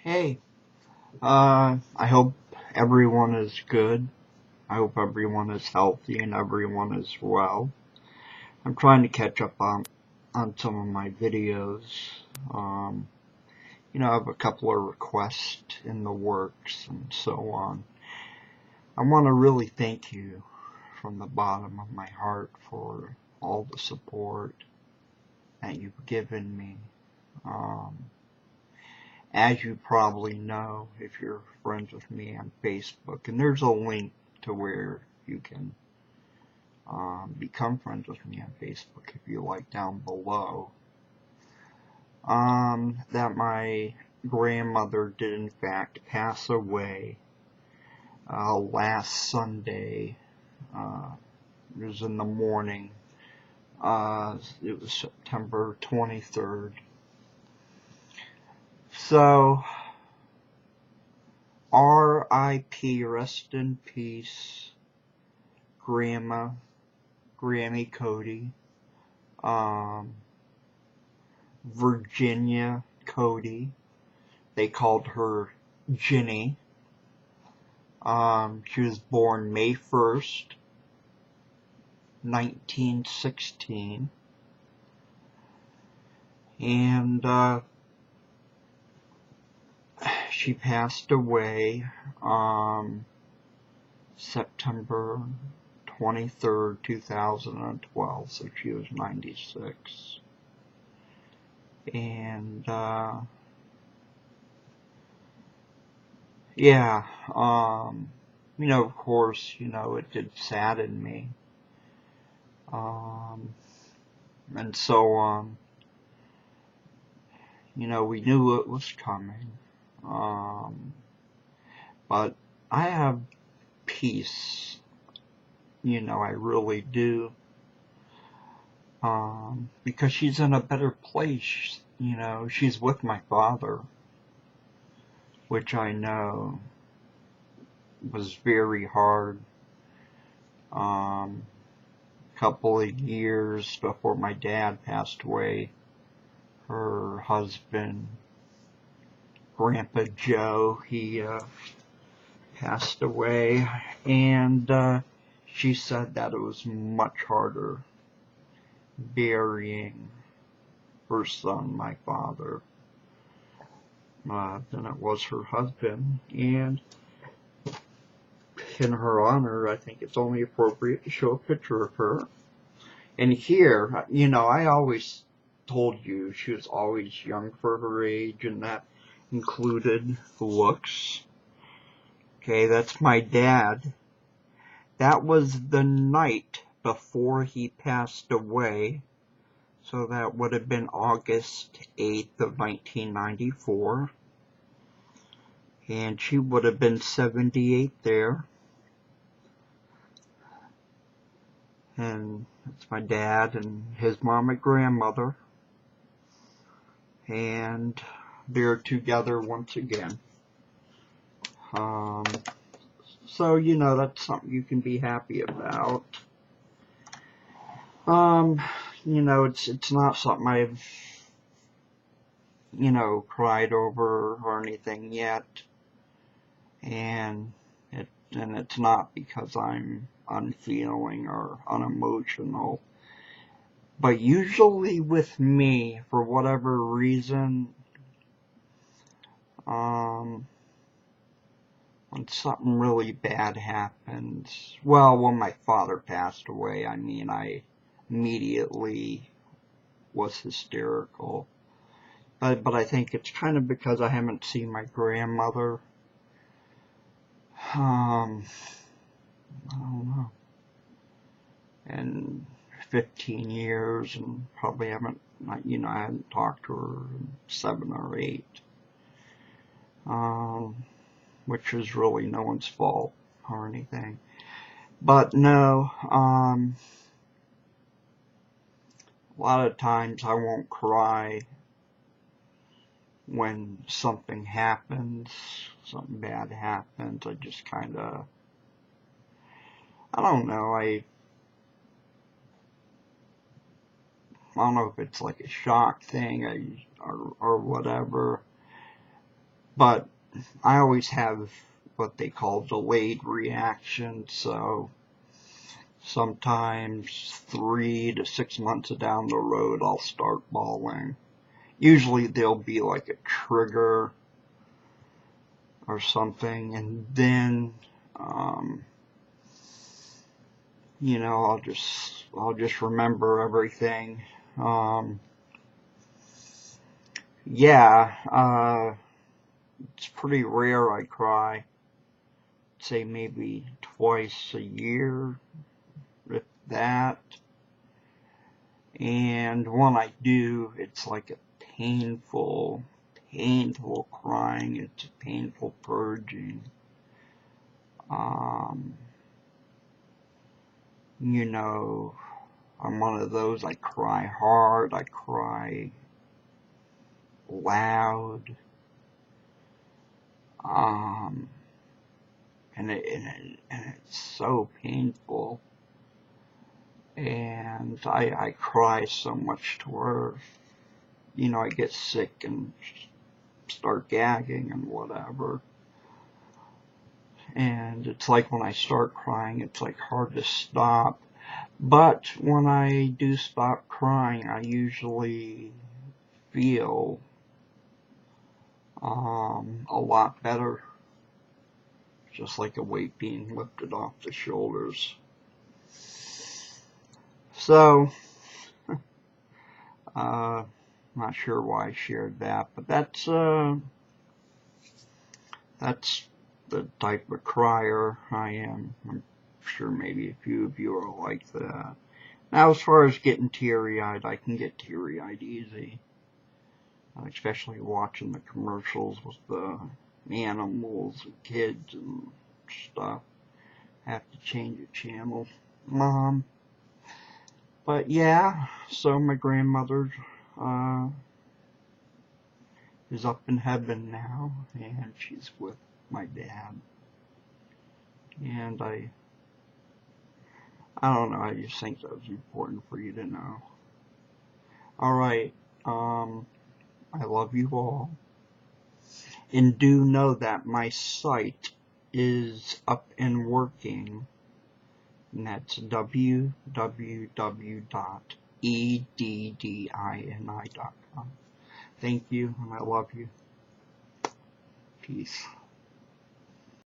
Hey, I hope everyone is good. I hope everyone is healthy and everyone is well. I'm trying to catch up on some of my videos. Um, I have a couple of requests in the works and so on. I want to really thank you from the bottom of my heart for all the support that you've given me. As you probably know, if you're friends with me on Facebook, and there's a link to where you can become friends with me on Facebook if you like down below, that my grandmother did in fact pass away last Sunday. It was in the morning. It was September 23rd. So, R.I.P, rest in peace, Grammie Cote, Virginia Cote. They called her Ginny. She was born May 1st, 1916. And she passed away September 23rd, 2012, so she was 96. And yeah, of course, it did sadden me. And so, we knew it was coming. But I have peace, I really do. Because she's in a better place, she's with my father, which I know was very hard. Couple of years before my dad passed away, her husband, Grandpa Joe, he passed away, and she said that it was much harder burying her son, my father, than it was her husband. And in her honor, I think it's only appropriate to show a picture of her. And here, I always told you she was always young for her age, and that included looks. Okay, that's my dad. That was the night before he passed away, so that would have been August 8th of 1994. And she would have been 78 there. And it's my dad and his mom and grandmother. And they're together once again. So, that's something you can be happy about. It's not something I've, cried over or anything yet. And it's not because I'm unfeeling or unemotional. But usually with me, for whatever reason, when something really bad happens, well, when my father passed away, I immediately was hysterical. But I think it's kind of because I haven't seen my grandmother. I don't know. In 15 years, and probably I hadn't talked to her in 7 or 8. Which is really no one's fault or anything. But no, a lot of times I won't cry when something happens, something bad happens. I just kind of, I don't know, I don't know if it's like a shock thing or whatever. But I always have what they call delayed reaction, so sometimes 3 to 6 months down the road I'll start bawling. Usually there'll be like a trigger or something, and then you know, I'll just remember everything. Yeah, it's pretty rare I cry. Say maybe twice a year, if that. And when I do, it's like a painful crying. It's a painful purging. You know, I'm one of those, I cry hard, I cry loud. And it's so painful. And I cry so much to where, you know, I get sick and start gagging and whatever. And it's like when I start crying, it's like hard to stop. But when I do stop crying, I usually feel a lot better. Just like a weight being lifted off the shoulders. So, not sure why I shared that, but that's the type of crier I am. I'm sure maybe a few of you are like that. Now, as far as getting teary-eyed, I can get teary-eyed easy. Especially watching the commercials with the animals and kids and stuff. Have to change the channel. But yeah, so my grandmother is up in heaven now, and she's with my dad. And I don't know, I just think that was important for you to know. Alright, I love you all. And do know that my site is up and working. And that's www.eddini.com. Thank you, and I love you. Peace.